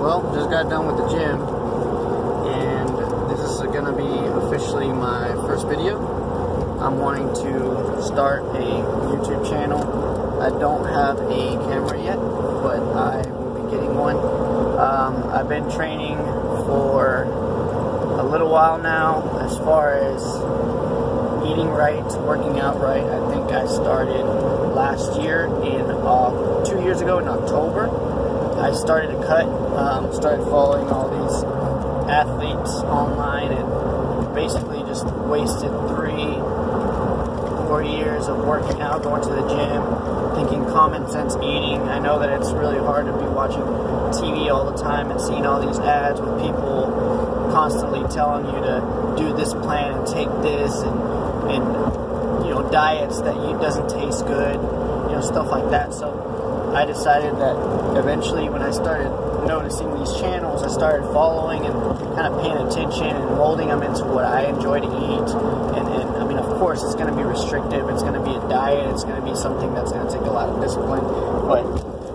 Well, just got done with the gym, and this is going to be officially my first video. I'm wanting to start a YouTube channel. I don't have a camera yet, but I will be getting one. I've been training for a little while now as far as eating right, working out right. I think I started last year in 2 years ago in October. I started to cut, started following all these athletes online, and basically just wasted 3-4 years of working out, going to the gym, thinking common sense eating. I know that it's really hard to be watching TV all the time and seeing all these ads with people constantly telling you to do this plan and take this, and you know, diets that doesn't taste good, you know, stuff like that. So I decided that eventually, when I started noticing these channels, I started following and kind of paying attention and molding them into what I enjoy to eat. And I mean, of course, it's going to be restrictive. It's going to be a diet. It's going to be something that's going to take a lot of discipline. But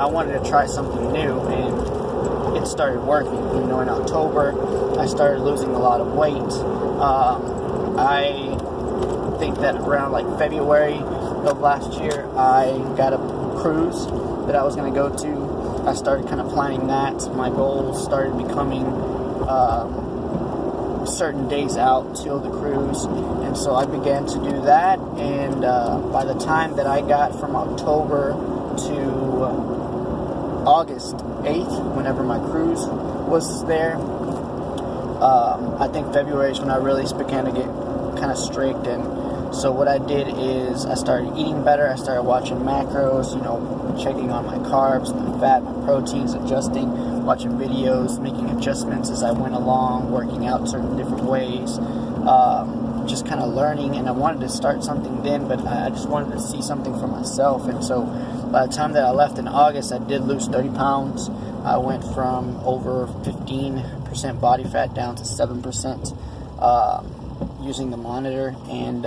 I wanted to try something new, and it started working. You know, in October, I started losing a lot of weight. I think that around like February of last year, I got a cruise that I was going to go to. I started kind of planning that. My goals started becoming certain days out till the cruise, and so I began to do that. And by the time that I got from October to August 8th, whenever my cruise was there, I think February is when I really began to get kind of strict. And so what I did is I started eating better. I started watching macros, you know, checking on my carbs, my fat, my proteins, adjusting, watching videos, making adjustments as I went along, working out certain different ways, just kind of learning. And I wanted to start something then, but I just wanted to see something for myself. And so by the time that I left in August, I did lose 30 pounds. I went from over 15% body fat down to 7%. Using the monitor, and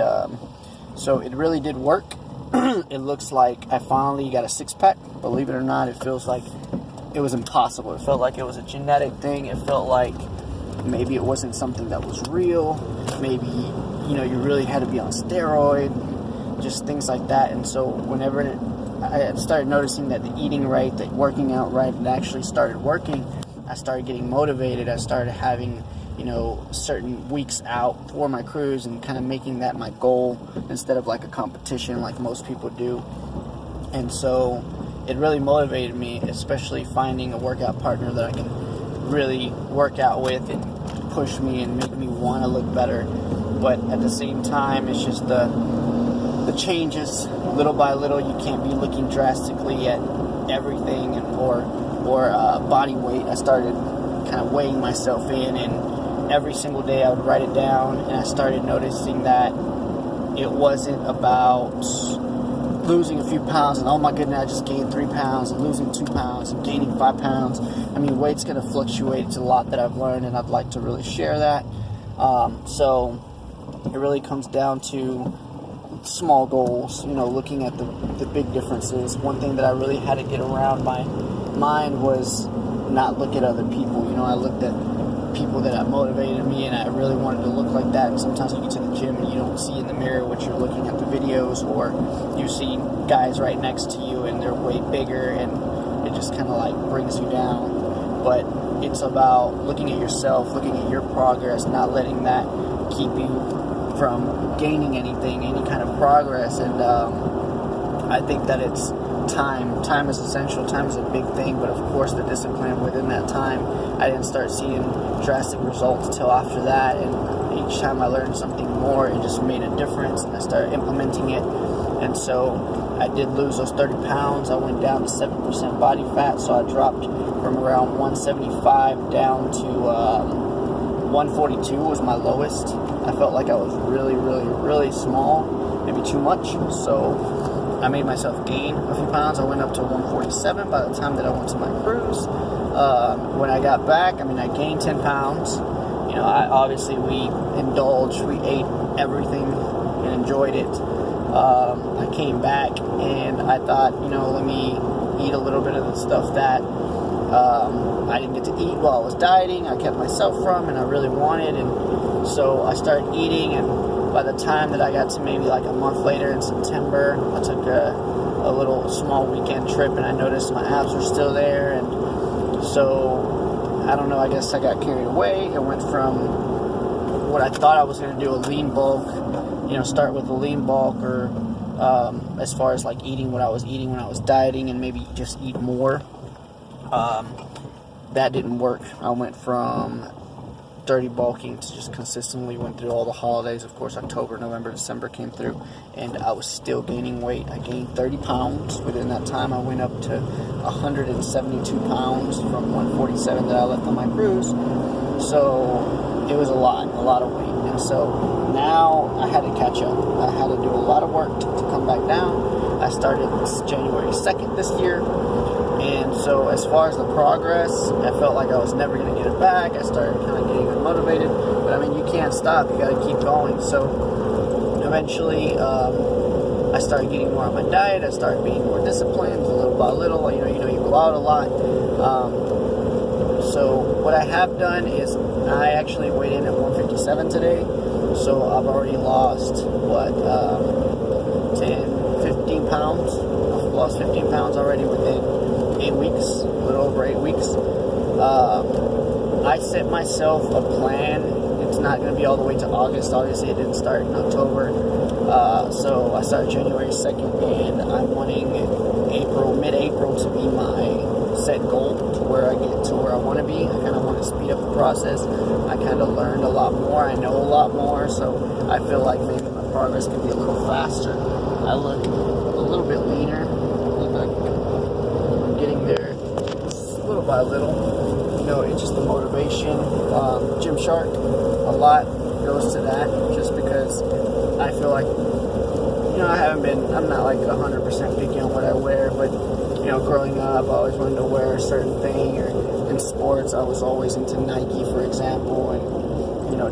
so it really did work. It looks like I finally got a six-pack. Believe it or not, it feels like it was impossible. It felt like it was a genetic thing. It felt like maybe it wasn't something that was real. Maybe, you know, you really had to be on steroid, just things like that. And so whenever I started noticing that the eating right, the working out right, it actually started working, I started getting motivated. I started having, you know, certain weeks out for my cruise and kind of making that my goal instead of like a competition like most people do. And so it really motivated me, especially finding a workout partner that I can really work out with and push me and make me want to look better. But at the same time, it's just the changes little by little. You can't be looking drastically at everything or body weight. I started kind of weighing myself in, and every single day I would write it down, and I started noticing that it wasn't about losing a few pounds and, oh my goodness, I just gained 3 pounds, and losing 2 pounds and gaining 5 pounds. I mean, weight's going to fluctuate. It's a lot that I've learned, and I'd like to really share that. So it really comes down to small goals, you know, looking at the big differences. One thing that I really had to get around my mind was not look at other people. You know, I looked at people that motivated me, and I really wanted to look like that. And sometimes you get to the gym and you don't see in the mirror what you're looking at the videos, or you see guys right next to you and they're way bigger, and it just kind of like brings you down. But it's about looking at yourself, looking at your progress, not letting that keep you from gaining anything, any kind of progress. And I think that it's time is essential. Time is a big thing, but of course the discipline within that time. I didn't start seeing drastic results until after that, and each time I learned something more, it just made a difference, and I started implementing it. And so I did lose those 30 pounds. I went down to 7% body fat, so I dropped from around 175 down to 142 was my lowest. I felt like I was really, really, really small, maybe too much. So I made myself gain a few pounds. I went up to 147 by the time that I went to my cruise. When I got back, I mean, I gained 10 pounds. You know, we indulged, we ate everything and enjoyed it. I came back and I thought, you know, let me eat a little bit of the stuff that I didn't get to eat while I was dieting. I kept myself from, and I really wanted, and so I started eating, and by the time that I got to maybe like a month later in September, I took a little small weekend trip, and I noticed my abs were still there, and so I don't know, I guess I got carried away. I went from what I thought I was going to do, a lean bulk, start with a lean bulk, or as far as like eating what I was eating when I was dieting, and maybe just eat more. That didn't work. I went from dirty bulking to just consistently went through all the holidays. Of course, October, November, December came through, and I was still gaining weight. I gained 30 pounds within that time. I went up to 172 pounds from 147 that I left on my cruise. So it was a lot of weight. And so now I had to catch up. I had to do a lot of work to come back down. I started January 2nd this year. And so as far as the progress, I felt like I was never going to get it back. I started kind of getting unmotivated. But I mean, you can't stop. You got to keep going. So eventually, I started getting more on my diet. I started being more disciplined, little by little. You go out a lot. So what I have done is I actually weighed in at 157 today. So I've already lost, 15 pounds. I've lost 15 pounds already within 8 weeks, a little over 8 weeks. I set myself a plan. It's not going to be all the way to August. Obviously, it didn't start in October. So I started January 2nd, and I'm wanting mid-April to be my set goal to where I get to where I want to be. I kind of want to speed up the process. I kind of learned a lot more. I know a lot more, so I feel like maybe my progress can be a little faster. I look a little bit leaner. I look like I'm getting there little by little. It's just the motivation. Gymshark, a lot goes to that, just because I feel like, I'm not like 100% picky on what I wear, but growing up, I always wanted to wear a certain thing. Or in sports, I was always into Nike, for example, and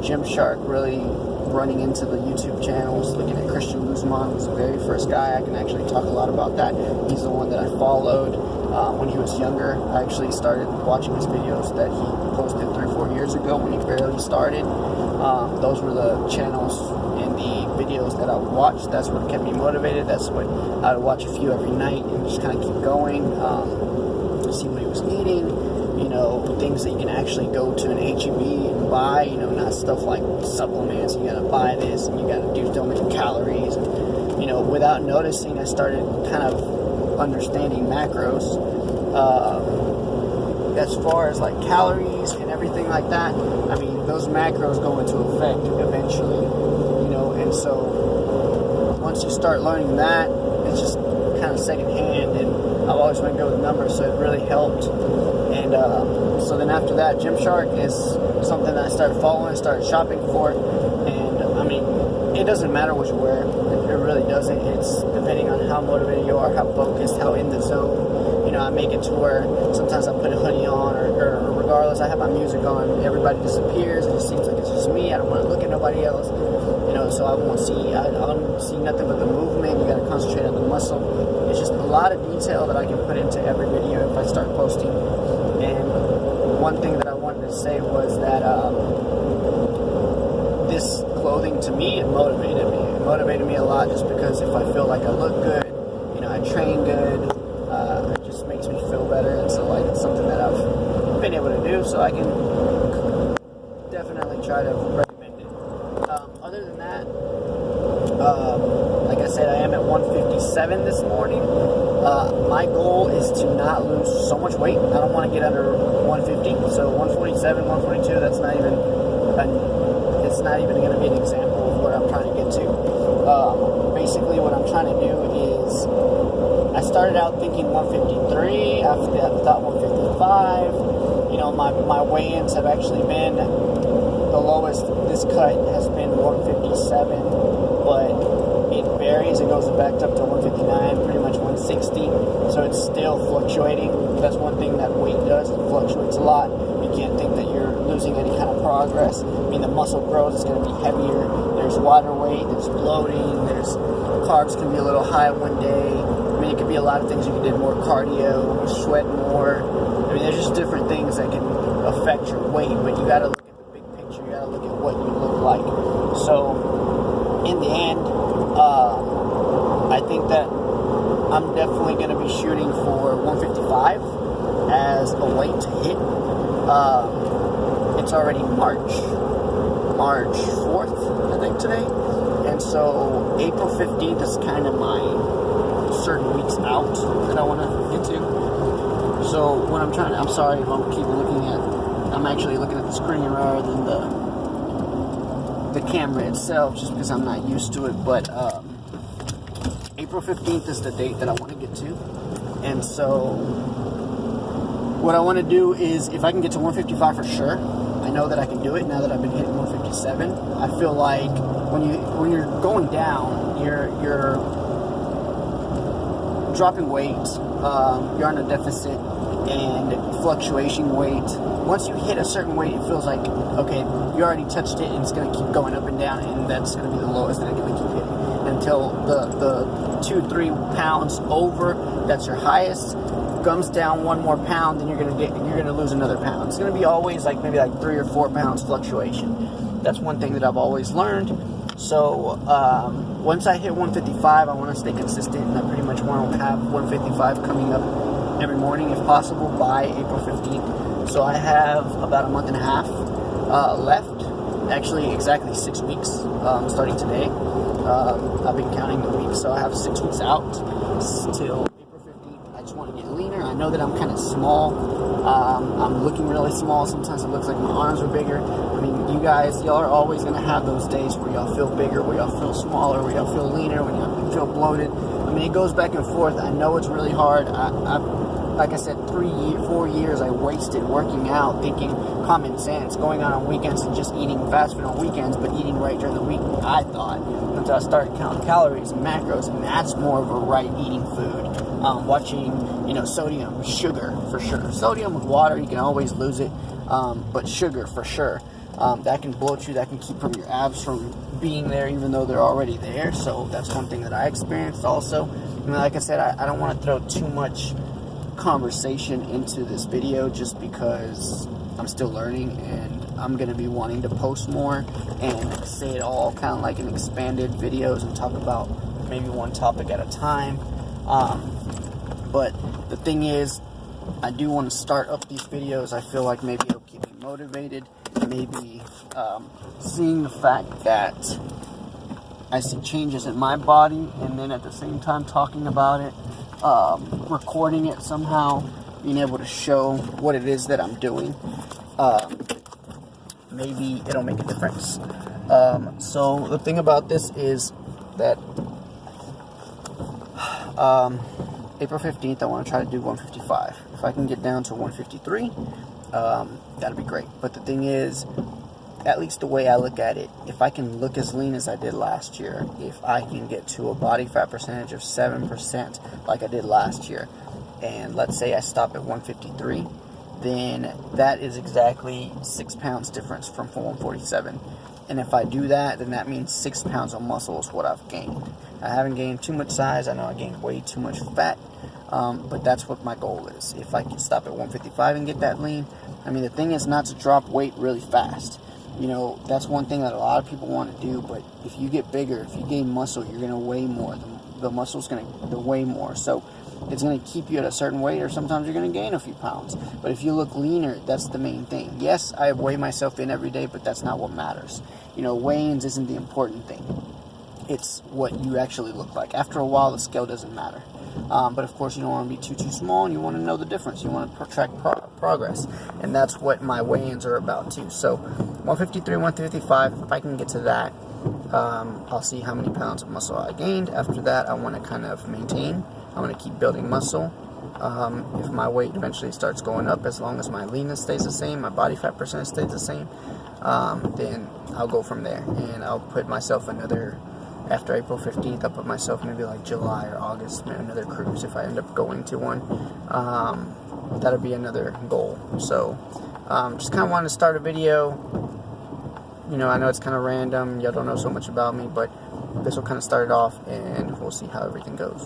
Gymshark, really running into the YouTube channels, looking at Christian Guzman was the very first guy. I can actually talk a lot about that. He's the one that I followed when he was younger. I actually started watching his videos that he posted 3 or 4 years ago when he barely started. Those were the channels and the videos that I would watch. That's what kept me motivated. That's what I would watch a few every night and just kind of keep going, see what he was eating, things that you can actually go to an HEB and buy, not stuff like supplements. You gotta buy this and you gotta do so many calories. And, without noticing, I started kind of understanding macros. As far as like calories and everything like that, I mean, those macros go into effect eventually, and so once you start learning that, it's just kind of secondhand, and I've always been good with numbers, so it really helped. And so then after that, Gymshark is something that I started following, started shopping for, and I mean, it doesn't matter what you wear. It really doesn't. It's depending on how motivated you are, how focused, how in the zone. I make it to where sometimes I put a hoodie on, or regardless, I have my music on. Everybody disappears. It just seems like it's just me. I don't want to look at nobody else. So I don't see nothing but the movement. You got to concentrate on the muscle. It's just a lot of detail that I can put into every video if I start posting. And one thing that I wanted to say was that this clothing, to me, it motivated me. It motivated me a lot, just because if I feel like I look good, I train good, it just makes me feel better. And so like, it's something that I've been able to do, so I can definitely try to recommend it. Other than that, like I said, I am at 157 this morning. My goal is to not lose so much weight. I don't want to get under 150. So 147, 142, that's not even going to be an example of what I'm trying to get to. Basically, what I'm trying to do is, I started out thinking 153. After that, I thought 155. My weigh-ins have actually been, the lowest this cut has been 157, but it varies. It goes back up to 159, pretty much 160. So it's still fluctuating. That's one thing that weight does. It fluctuates a lot. You can't think that you're losing any kind of progress. I mean, the muscle grows. It's going to be heavier. There's water weight. There's bloating. There's carbs can be a little high one day. I mean, it could be a lot of things. You can do more cardio. You sweat more. I mean, there's just different things that can affect your weight, but you gotta look at the big picture. You gotta look at what you look like. So, in the end, I think that I'm definitely gonna be shooting for 155 as a weight to hit. It's already March 4th, I think, today. And so April 15th is kind of my certain weeks out that I want to get to. So what I'm trying to, I'm sorry if I'm keep looking at, I'm actually looking at the screen rather than the camera itself, just because I'm not used to it. But April 15th is the date that I want to get to. And so what I want to do is, if I can get to 155 for sure, I know that I can do it now that I've been hitting 157. I feel like when you're going down, you're dropping weight, you're on a deficit and fluctuation weight. Once you hit a certain weight, it feels like, okay, you already touched it and it's going to keep going up and down, and that's going to be the lowest that I'm going to keep hitting until the 2-3 pounds over, that's your highest, comes down 1 more pound, then you're gonna lose another pound. It's gonna be always like maybe like 3 or 4 pounds fluctuation. That's one thing that I've always learned. So once I hit 155, I want to stay consistent, and I pretty much want to have 155 coming up every morning if possible by April 15th. So I have about a month and a half left. Actually, exactly 6 weeks starting today. I've been counting the weeks, so I have 6 weeks out till I just want to get leaner. I know that I'm kind of small. I'm looking really small. Sometimes it looks like my arms are bigger. I mean, y'all are always going to have those days where y'all feel bigger, where y'all feel smaller, where y'all feel leaner, when y'all feel bloated. I mean, it goes back and forth. I know it's really hard. Like I said, 4 years I wasted working out, thinking common sense, going on weekends and just eating fast food on weekends, but eating right during the week, I thought, until I started counting calories and macros, and that's more of a right eating food. Watching, sodium, sugar for sure. Sodium with water, you can always lose it, but sugar for sure. That can bloat you, that can keep from your abs from being there, even though they're already there. So that's one thing that I experienced also. And like I said, I don't want to throw too much conversation into this video just because I'm still learning, and I'm going to be wanting to post more and say it all kind of like in expanded videos and talk about maybe one topic at a time. But the thing is, I do want to start up these videos. I feel like maybe it'll keep me motivated. Maybe seeing the fact that I see changes in my body, and then at the same time talking about it, recording it somehow, being able to show what it is that I'm doing. Maybe it'll make a difference. So the thing about this is that April 15th, I want to try to do 155. If I can get down to 153, that'd be great. But the thing is, at least the way I look at it, if I can look as lean as I did last year, if I can get to a body fat percentage of 7% like I did last year, and let's say I stop at 153, then that is exactly 6 pounds difference from 147. And if I do that, then that means 6 pounds of muscle is what I've gained. I haven't gained too much size. I know I gained way too much fat, but that's what my goal is. If I can stop at 155 and get that lean, I mean, the thing is not to drop weight really fast. That's one thing that a lot of people want to do, but if you get bigger, if you gain muscle, you're going to weigh more. The muscle's going to weigh more. So it's going to keep you at a certain weight, or sometimes you're going to gain a few pounds. But if you look leaner, that's the main thing. Yes, I weigh myself in every day, but that's not what matters. Weigh-ins isn't the important thing. It's what you actually look like. After a while, the scale doesn't matter. But of course, you don't want to be too small, and you want to know the difference. You want to track progress, and that's what my weigh-ins are about too. So 153, 155, if I can get to that, I'll see how many pounds of muscle I gained. After that, I want to kind of maintain. I want to keep building muscle. If my weight eventually starts going up, as long as my leanness stays the same, my body fat percentage stays the same, then I'll go from there, and I'll put myself after April 15th, I'll put myself maybe like July or August, another cruise if I end up going to one. That'll be another goal. So just kind of wanted to start a video. I know it's kind of random. Y'all don't know so much about me, but this will kind of start it off, and we'll see how everything goes.